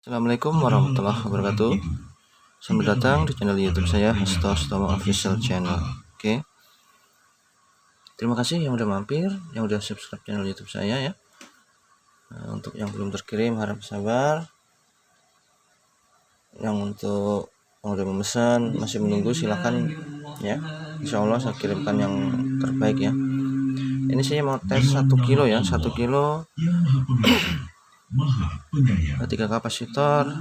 Assalamualaikum warahmatullahi wabarakatuh. Selamat datang di channel YouTube saya, Hasto Stomo Official Channel. Oke. Terima kasih yang udah mampir, yang udah subscribe channel YouTube saya ya. Untuk yang belum terkirim harap sabar. Yang untuk yang udah memesan masih menunggu silahkan ya. Insya Allah saya kirimkan yang terbaik ya. Ini saya mau tes 1 kilo ya, 1 kilo 3 kapasitor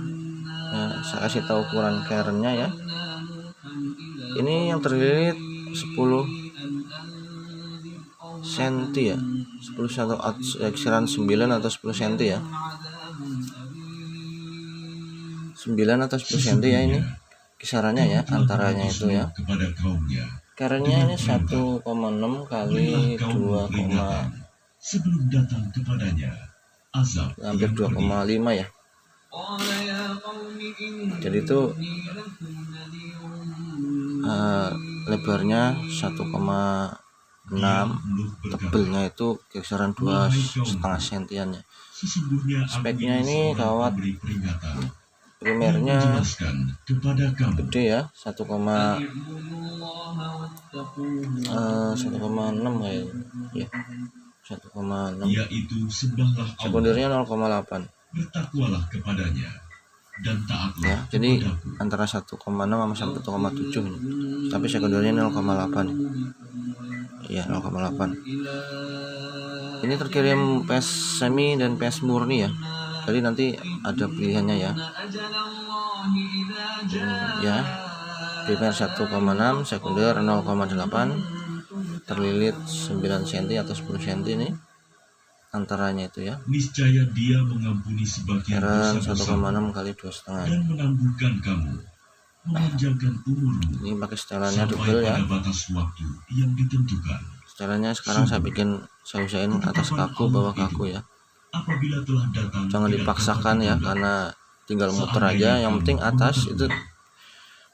ya, saya kasih tahu ukuran kerennya ya. Ini yang terlilit 10 cm ya, 10 atau kisaran 9 atau 10 cm ya, 9 atau 10 cm ya, ini kisarannya ya, antaranya itu ya. Kerennya ini 1,6 kali 2, sebelum datang kepadanya hampir 2,5 ya. Jadi itu lebarnya 1,6, tebelnya itu kisaran 2,5 cm ya. Speknya ini kawat primernya gede ya, 1,6 kayak ya, 1,6. Sekundernya 0,8. Bertakwalah kepadanya dan taatlah ya, jadi kepadaku. antara 1,6 sama 1,7 ini. Tapi sekundernya 0,8 ya, 0,8. Ini terkirim PS semi dan PS murni ya, jadi nanti ada pilihannya ya. Ya, primer 1,6, sekunder 0,8, terlilit 9 cm atau 10 cm ini antaranya itu ya. Niscaya dia mengampuni sebagian Keren dosa 1,6 kali 2,5 dan menangguhkan kamu, memanjangkan umurmu ini pakai setelannya sampai double ya. pada batas waktu yang ditentukan. Setelannya sekarang saya usahain atas kaku, bawah kaku ya. Apabila telah datang, Jangan dipaksakan ya, karena tinggal muter aja. Yang penting atas itu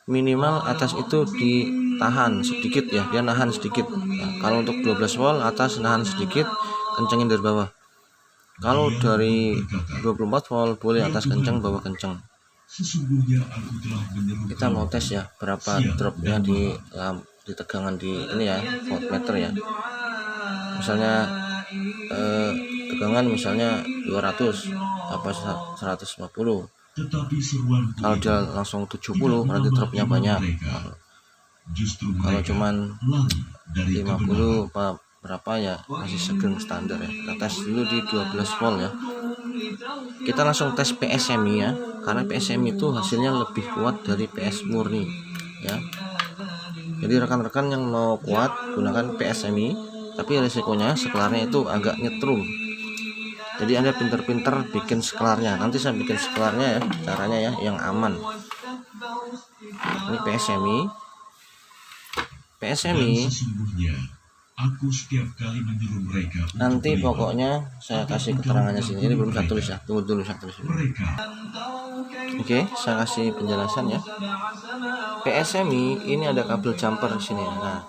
minimal, atas itu ditahan sedikit ya, dia nahan sedikit ya. Kalau untuk 12 volt atas nahan sedikit, kencengin dari bawah. Kalau dari 24 volt boleh atas kenceng, bawah kenceng. Sesungguhnya aku telah menyeru Kita mau tes ya berapa dropnya di tegangan di ini ya, voltmeter ya. Misalnya tegangan misalnya 200 apa 150. tetapi seruanku Kalau dia langsung 70 berarti dropnya banyak. Kalau cuman 50 apa berapa ya, masih segeng standar ya. Kita tes dulu di 12 volt ya. Kita langsung tes PSMI ya, karena PSMI itu hasilnya lebih kuat dari PS murni ya. Jadi rekan-rekan yang mau kuat gunakan PSMI, tapi risikonya sekelarnya itu agak nyetrum. Jadi Anda pinter-pinter bikin sekelarnya. Nanti saya bikin sekelarnya ya, caranya ya yang aman. Ini PSMI. Aku setiap kali menyuruh mereka nanti pokoknya saya kasih keterangannya sini. Ini belum saya tulis ya. Tunggu dulu saya tulis. Oke, saya kasih penjelasan ya. PSMI ini ada kabel jumper di sini. Nah,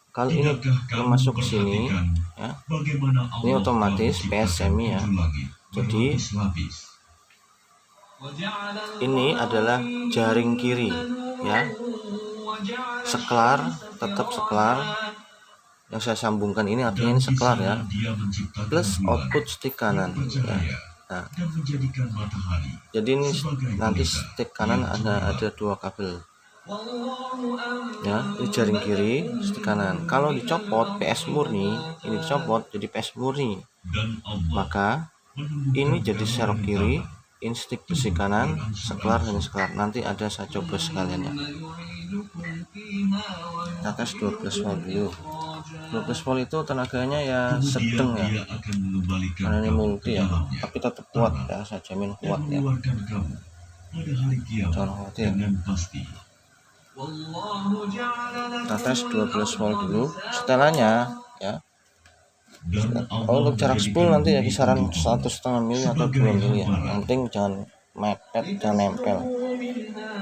kalau ini masuk ke sini ya, ini otomatis PSMI ya. Jadi ini adalah jaring kiri ya. Seklar, tetap seklar. Yang saya sambungkan ini artinya ini seklar ya, plus output stick kanan ya. Nah, jadi ini nanti stick kanan ada 2 kabel ya. Ini jaring kiri, stick kanan. Kalau dicopot PS murni, ini dicopot jadi PS murni, maka ini jadi serok kiri, ini stick besi kanan, seklar dan seklar. Nanti ada saya coba sekalian ya. Kita tes 12 volt dulu. 12 volt itu tenaganya ya sedang ya, karena ini multi ya, tapi tetap kuat ya, saya jamin kuat ya. Jangan khawatir. Kita tes 12 volt dulu. Setelannya ya, untuk jarak spool nanti ya kisaran 1,5 mili atau 2 mili ya. Yang penting jangan mepet, jangan nempel.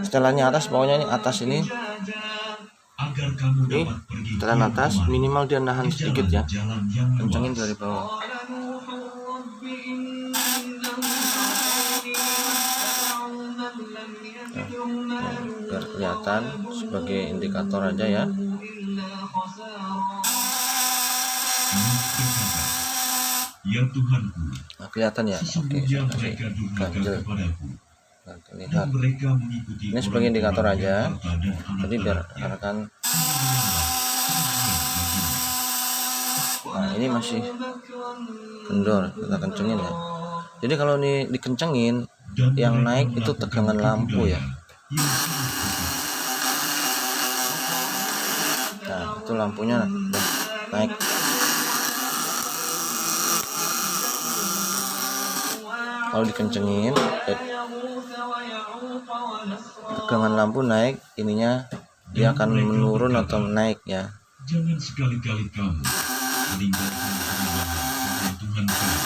Setelannya atas, pokoknya ini atas ini. Ini setelan atas minimal dia nahan sedikit ya, kencengin dari bawah. biar kelihatan sebagai indikator aja ya. Nuh berkata, "Ya Tuhanku, Nah, kelihatan ya. Oke, sesungguhnya saya kasih mereka durhaka ganjel kepadaku, biar dan terlihat. mereka mengikuti Ini sebagai indikator orang-orang yang aja. harta dan Jadi biar anak-anaknya, rekan. hanya menyembah sembelihan baginya." Nah, ini masih kendor, kita kencengin ya. Jadi kalau ini dikencengin, Dan yang mereka naik itu melakukan tegangan lampu ya. kebudayaan yang sangat kotor. Nah, itu lampunya udah naik. Kalau dikencengin, tegangan lampu naik, ininya dia akan menurun atau naik ya. Jangan sekali-kali kamu meninggalkan penyembahan kepada Tuhan kamu.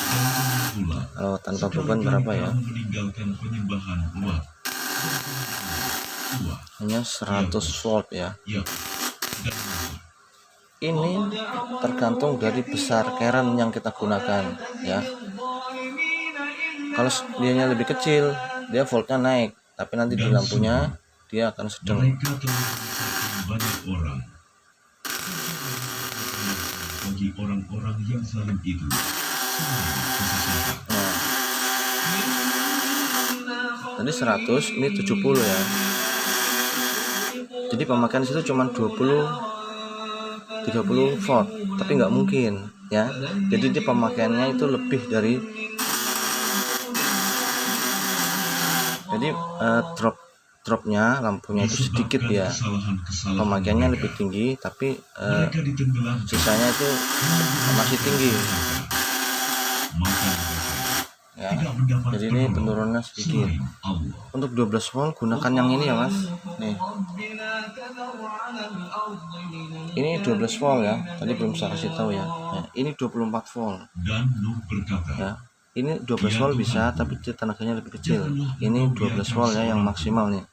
Dan jangan pula Kalau tanpa beban sekali-kali berapa ya? kamu meninggalkan penyembahan Wat, Suwa, Hanya 100 volt ya. Yahweh, dan Nasr. Ini tergantung dari besar keren yang kita gunakan ya. Kalau dianya lebih kecil, dia voltnya naik, tapi nanti di lampunya dia akan sedang. Mereka telah menyesatkan banyak orang. Bagi orang-orang yang zalim itu, selain kesesatan. Tadi 100, ini 70 ya. Jadi pemakaian situ cuma 30 volt, tapi nggak mungkin ya. Jadi di pemakaiannya itu lebih dari. Jadi dropnya lampunya itu sedikit ya. Kesalahan-kesalahan Pemakaiannya mereka, lebih tinggi, tapi mereka ditenggelamkan. sisanya itu masih tinggi Maka mereka ya. tidak mendapat Jadi ini penolong penurunannya sedikit. selain Allah. Untuk 12 volt gunakan yang ini ya mas. Nih, ini 12 volt ya. Tadi belum saya kasih tahu ya. Nah, ini 24 volt Dan Nuh berkata, ya. Ini 12 volt bisa, tapi tenaganya lebih kecil. Ini 12 volt ya yang maksimal nih.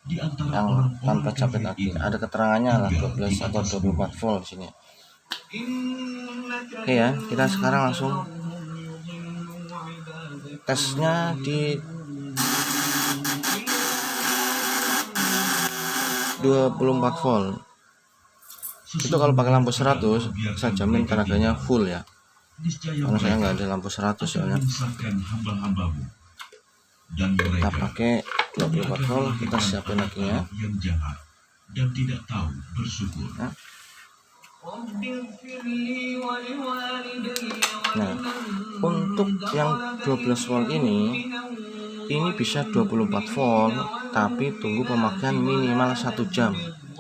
di antara Yang orang-orang tanpa capek kafir aki. itu, Ada keterangannya lah tinggal 12 di atau atas 24 volt di sini. Oke ya, kita sekarang langsung tesnya di 24 volt. Itu kalau pakai lampu 100, saya jamin tenaganya full ya. niscaya Karena saya mereka nggak ada lampu 100 akan soalnya. menyesatkan hamba-hambamu. Dan Kita mereka pakai 24 volt, kita siapin akinya. yang jahat dan tidak tahu bersyukur. Nah, untuk yang 12 volt ini bisa 24 volt, tapi tunggu pemakaian minimal 1 jam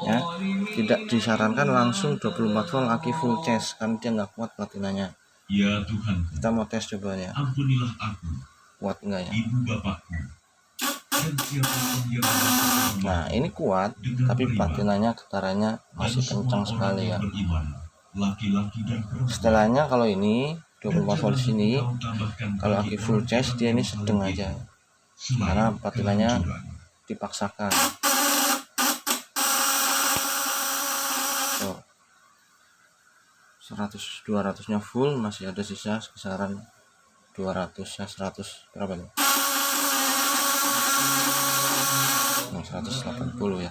ya. Tidak disarankan langsung 24 volt aki full charge karena dia nggak kuat platinanya. Ya Tuhanku, Kita mau tes coba ya, ampunilah aku, kuat enggak ya. ibu bapakku, dan siapapun yang melakukan Nah, ini kuat, tapi platinanya getarannya masih kencang sekali ya. beriman, laki-laki dan perempuan. Setelahnya kalau ini 24 volt di sini, Engkau tambahkan kalau bagi aki full orang charge dia ini sedang itu, aja selain karena platinanya kehancuran. dipaksakan. Oh, 100-200 nya full, masih ada sisa kisaran 200 ya, 100 berapa nih? 180 ya.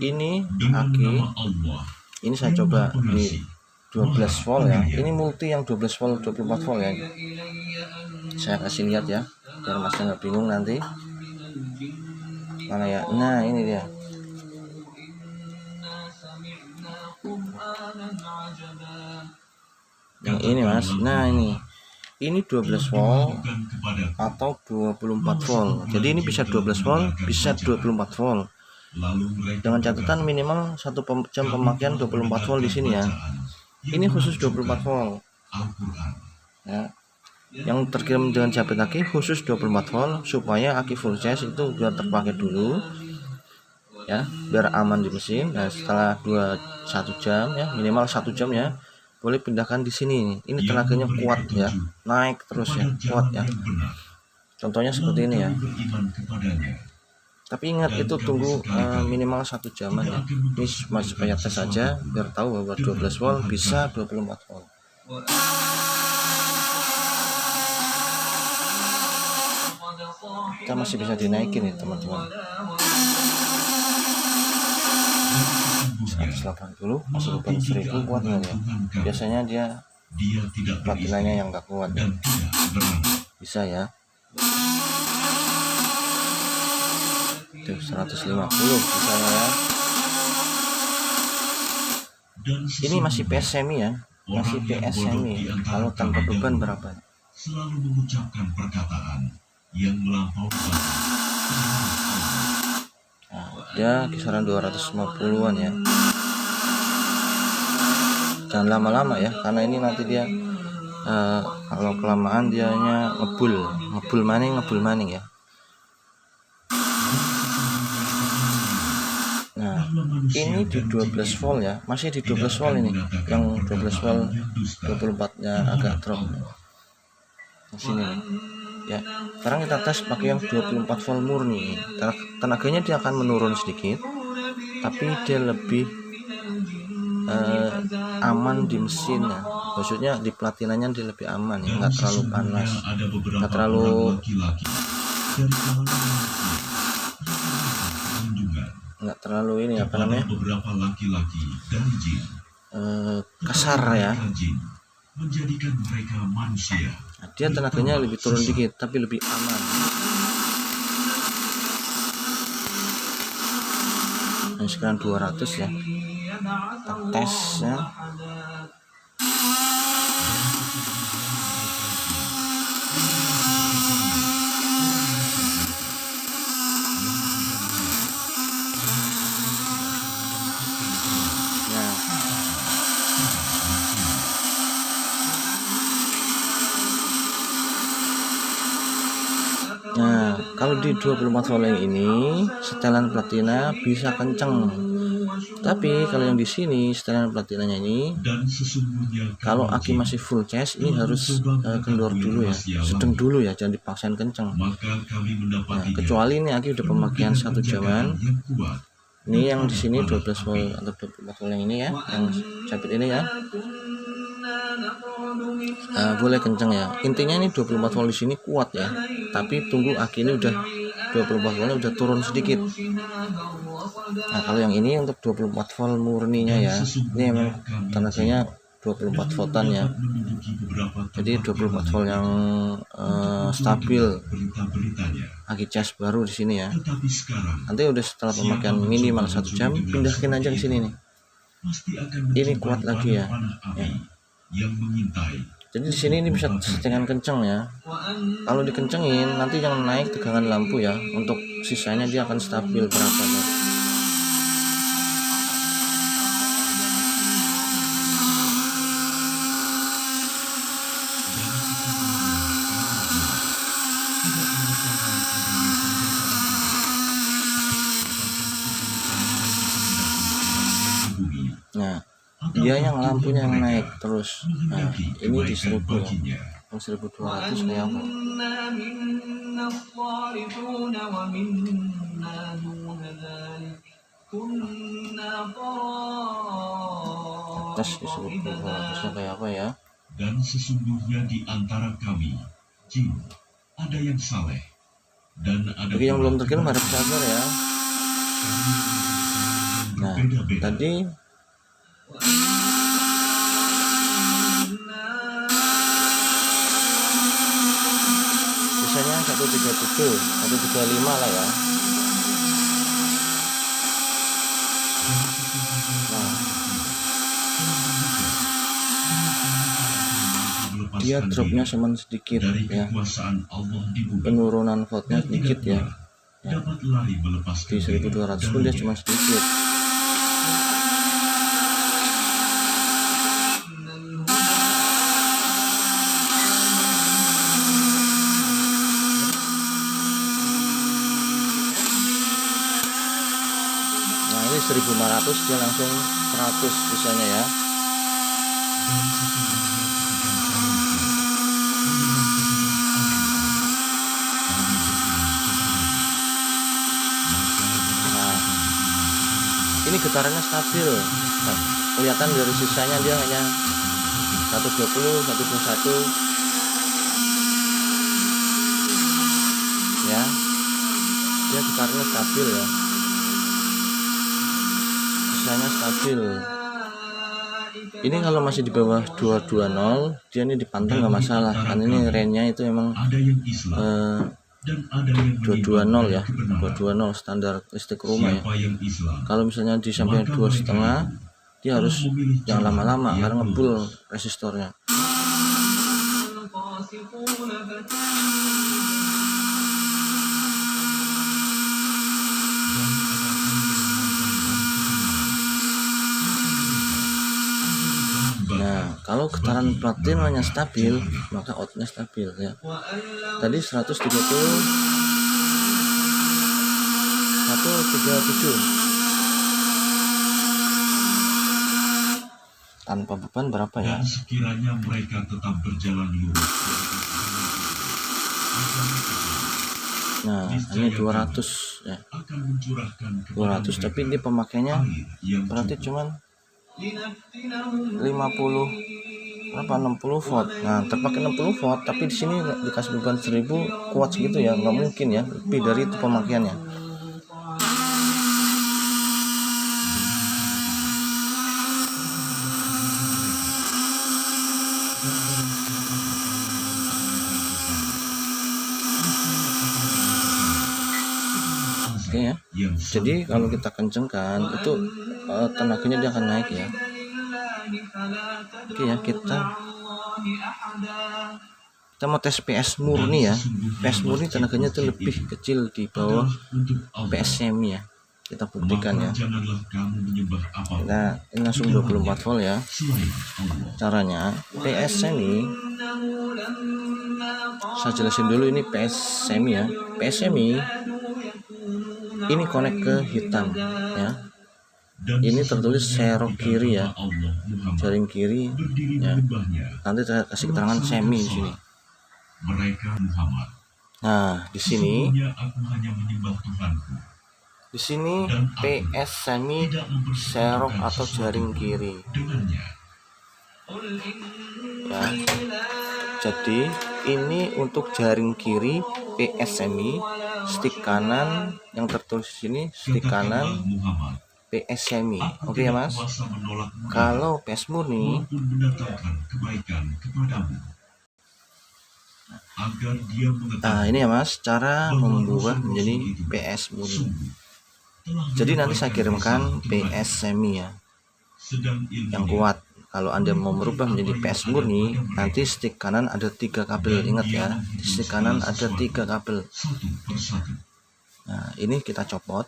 Ini Dengan aki, nama Allah, ini saya coba di 12 volt ya. Maha Ini multi yang 12 volt 24 volt ya. Saya kasih lihat ya, biar masnya nggak bingung nanti. Mana ya? Nah, ini dia. Yang ini mas. Nah, ini 12 volt atau 24 volt. Jadi ini bisa 12 volt, bisa 24 volt. Dengan catatan minimal 1 jam pemakaian 24 volt di sini ya. Ini khusus 24 volt. Ya. Yang terkirim dengan capek aki khusus 24 volt supaya aki full charge itu sudah terpakai dulu. Ya, biar aman di mesin. Nah, setelah 1 jam ya, minimal 1 jam ya, boleh pindahkan di sini. Ini tenaganya kuat ya, naik terus ya, kuat ya. Contohnya seperti ini ya. Tapi ingat itu tunggu minimal 1 jaman ya. Ini supaya tes saja biar tahu bahwa 12 volt bisa 24 volt. kita masih bisa dinaikin nih teman-teman. 180 masih beban 1000 kuat nggak ya? Biasanya dia platinanya yang nggak kuat ya. Bisa ya. Tuh, 150 bisa ya. Ini masih PS semi ya, masih PS semi. Kalau tanpa beban berapa? Selalu mengucapkan perkataan yang melampaui. Nah, dia kisaran 250-an ya. Jangan lama-lama ya, karena ini nanti dia kalau kelamaan dianya ngebul maning ya. Nah, ini di 12 volt ya, masih di 12 volt ini. Yang 12 volt 24-nya agak drop. Di sini nih. Ya. Sekarang kita tes pakai yang 24 volt murni. Tenaganya dia akan menurun sedikit, tapi dia lebih aman di mesin ya. Maksudnya di platinanya dia lebih aman ya, nggak terlalu panas, nggak terlalu ini apa namanya, kasar ya. Menjadikan mereka manusia. Nah, dia tenaganya lebih turun dikit, tapi lebih aman. Nah, sekarang 200 ya. Kita tes ya. Nah, kalau di 24 volt yang ini setelan platina bisa kenceng. Tapi kalau yang di sini setelan platinanya ini, kalau aki masih full charge ini harus kendor dulu ya, sedang dulu ya, jangan dipaksain kenceng. Nah, kecuali ini aki udah pemakaian 1 jaman. Ini yang di sini 12 volt atau 24 volt yang ini ya, yang capit ini ya. Boleh kenceng ya. Intinya ini 24 volt di sini kuat ya. Tapi tunggu aki ini udah 24 voltnya udah turun sedikit. Nah, kalau yang ini untuk 24 volt murninya ya, ini memang tenaganya 24 voltan ya. Jadi 24 volt yang stabil. Aki cas baru di sini ya. Nanti udah setelah pemakaian minimal 1 jam, pindahin aja ke sini nih. Ini kuat lagi ya. Jadi di sini ini bisa settingan kenceng ya. Kalau dikencengin nanti jangan naik tegangan lampu ya. Untuk sisanya dia akan stabil berapa ya. Nah, dia yang lampunya yang naik terus. Nah, ini di 1000 ya. Yang 1200 kayak apa? Tes di 1200 kayak apa ya? Dan sesungguhnya di antara kami jin ada yang saleh dan ada bagi yang belum terkirim harap sabar ya. Nah, tadi sisanya 137, 135 lah ya. Nah, dia dropnya cuma sedikit ya, penurunan voltnya sedikit ya. Di 1200 pun dia cuma sedikit. Nah, ini 1500 dia langsung 100 sisanya ya. Ini getarannya stabil. Nah, kelihatan dari sisanya dia hanya 120, 121 ya. sekarangnya stabil ya, sisanya stabil. Ini kalau masih di bawah 220 dia ini dipantau nggak masalah, karena ini range-nya itu emang Ada yang Islam dan ada yang 220 ya, kebenaran. 220 standar listrik rumah ya. Siapa yang Islam, Kalau misalnya di sampai 2,5 dia harus jangan lama-lama karena ngebul resistornya. Nah, kalau getaran platinanya stabil, maka outnya stabil ya. Tadi 137 tanpa beban berapa ya? Dan sekiranya mereka tetap berjalan lurus, Nah, ini 200 ya. akan mencurahkan 200, tapi ini pemakainya yang berarti cuman 50 berapa 60 volt. Nah, terpakai 60 volt, tapi di sini dikasih beban 1000 kuat segitu ya, nggak mungkin ya, lebih dari itu pemakaiannya. Oke ya. Jadi kalau kita kencengkan itu tenaganya dia akan naik ya. Oke ya, kita mau tes PS murni ya. PS murni tenaganya itu lebih kecil di bawah PS semi ya. Kita buktikan ya. Nah, ini langsung 24 volt ya. Caranya PS semi, saya jelasin dulu ini PS semi ya. PS semi ini connect ke hitam ya. Ini tertulis serok kiri ya, jaring kiri ya. Nanti saya kasih keterangan semi di sini. Nah, di sini PS semi serok atau jaring kiri ya. Jadi ini untuk jaring kiri PS semi, stick kanan yang tertulis di sini stick kanan PS semi. Oke ya Mas. Kalau PS murni nah ini ya Mas, cara membuat menjadi PS murni. Jadi nanti saya kirimkan PS semi ya, yang kuat. Kalau Anda mau merubah menjadi PS murni, nanti stick kanan ada 3 kabel. Ingat ya, di stick kanan ada 3 kabel. Nah, ini kita copot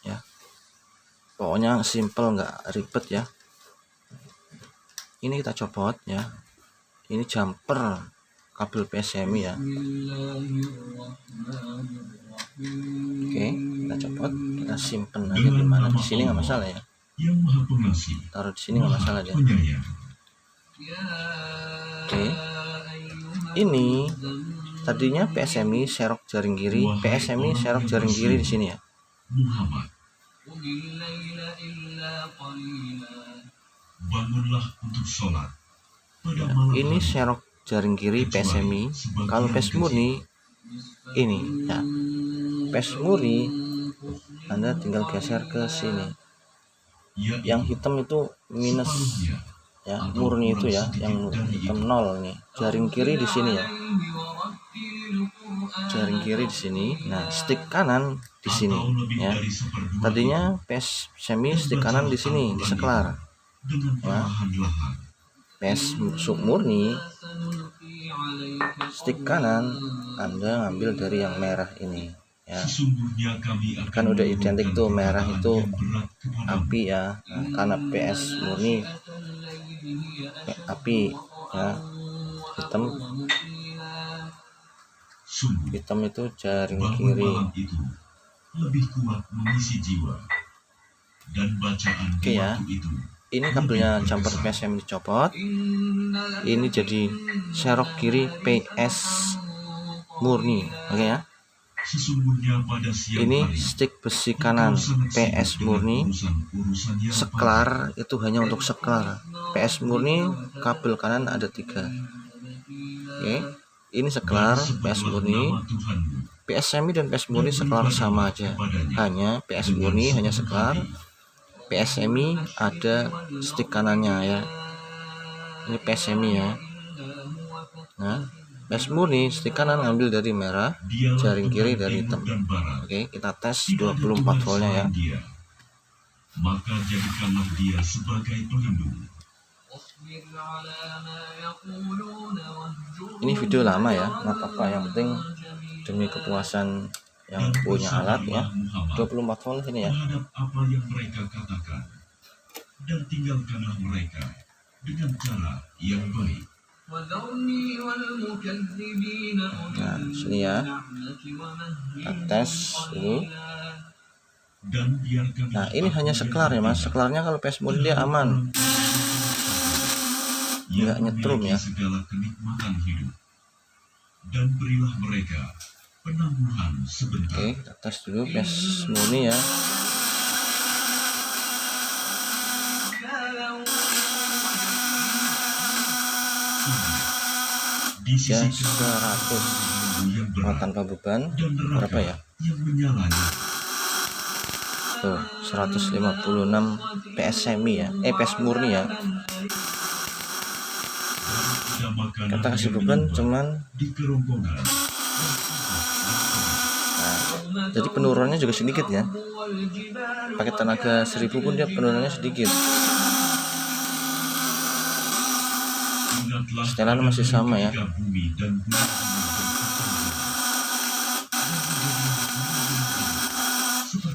ya. Pokoknya simple, nggak ribet ya. Ini kita copot ya. Ini jumper kabel PS semi ya. Oke, kita copot, kita simpen aja di mana. Di sini nggak masalah ya. Taruh di sini nggak masalah ya. Oke. Ini tadinya PS semi serok jaring kiri, PS semi serok jaring kiri di sini ya. Bangunlah untuk sholat. Ya, ini serok jaring kiri PS semi. Kalau PS murni ini ya. PS murni Anda tinggal geser ke sini. Yang hitam itu minus ya, murni itu ya, yang hitam 0 nih. Jaring kiri di sini ya. Jaring kiri di sini. Nah, stick kanan di sini ya. Tadinya PS semi stick kanan di sini, di seklar. Ya. PS murni stick kanan Anda ngambil dari yang merah ini ya. Kan udah identik tuh, merah itu api ya. Nah, karena PS murni api ya, hitam itu jaring kiri. Oke ya, ini kabelnya jumper PS yang dicopot. Ini jadi serok kiri PS murni. Oke ya. Ini stick besi kanan PS murni. Seklar itu hanya untuk seklar. PS murni kabel kanan ada 3. Oke. Ini seklar PS murni. PS semi dan PS murni seklar sama aja, hanya PS murni hanya seklar, PS semi ada stick kanannya ya. Ini PS semi ya. Nah, PS murni stick kanan ngambil dari merah, jaring kiri dari hitam. Oke, kita tes 24 voltnya ya. Maka jadikanlah dia sebagai pelindung. Ini video lama ya, nggak apa-apa, yang penting demi kepuasan yang punya alat ya. 24 volt ini ya. Terhadap apa yang mereka katakan, dan tinggalkanlah mereka dengan cara yang baik. Nah, sini ya. Kita tes dulu. Dan biarkanlah Nah, ini hanya seklar ya Mas. Seklarnya kalau PS murni dia aman, nggak nyetrum ya. segala kenikmatan hidup, dan berilah mereka penangguhan sebentar. Oke, kita tes dulu PS murni ya. Di Ya, sisi 100 yang berat tanpa beban. dan Berapa neraka ya? yang menyalanya. Tuh, 156 PS semi ya. PS murni ya. Kita kasih beban cuman Di kerongkongan. jadi penurunannya juga sedikit ya. Pakai tenaga 1000 pun dia penurunannya sedikit. Setelan masih sama ya. Bumi dan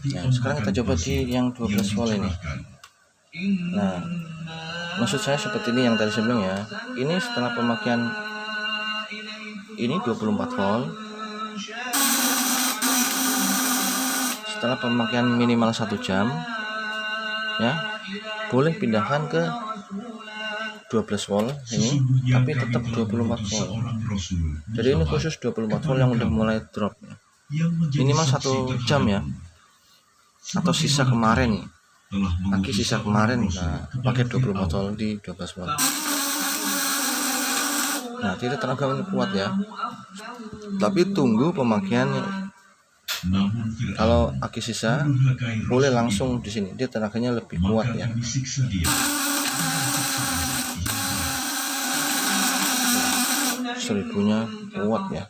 Nah, sekarang kita coba di yang 12 volt ini. Nah, maksud saya seperti ini yang tadi saya bilang ya. Ini setelah pemakaian ini 24 volt. Setelah pemakaian minimal 1 jam ya, boleh pindahkan ke 12 volt ini, tapi tetap 24 volt. Jadi ini khusus 24 volt yang udah mulai drop ya. Minimal 1 jam ya, atau sisa kemarin nih, pakai sisa kemarin, nah pakai 24 volt di 12 volt. Nah, tidak tenaganya kuat ya, tapi tunggu pemakaian. Kalau aki sisa boleh langsung di sini, dia tenaganya lebih kuat ya. 1000-nya kuat ya.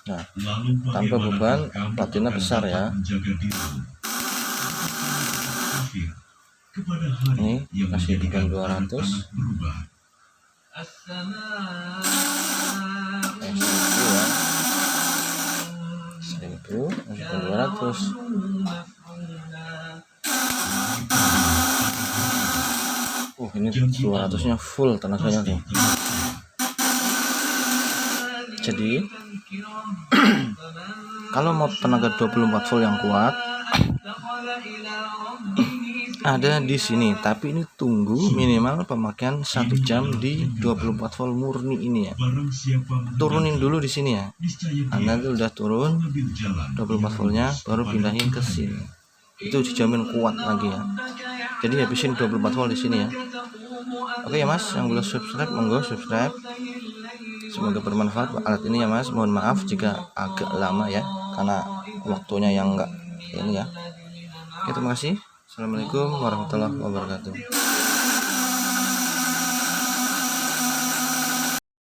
Nah, tanpa beban, platina besar ya. Ini kasih beban 200. 1000 masukkan 200. Ini 200-nya full tenaganya tuh. Jadi kalau mau tenaga 24 volt yang kuat ada di sini, tapi ini tunggu minimal pemakaian 1 jam di 24 volt murni ini ya. Turunin dulu di sini ya. Anda tuh udah turun 24 voltnya, baru pindahin ke sini. Itu dijamin kuat lagi ya. Jadi habisin 24 volt di sini ya. Oke ya Mas, yang belum subscribe monggo subscribe. Semoga bermanfaat alat ini ya Mas. Mohon maaf jika agak lama ya, karena waktunya yang enggak ini ya. Oke, terima kasih. Assalamualaikum warahmatullahi wabarakatuh.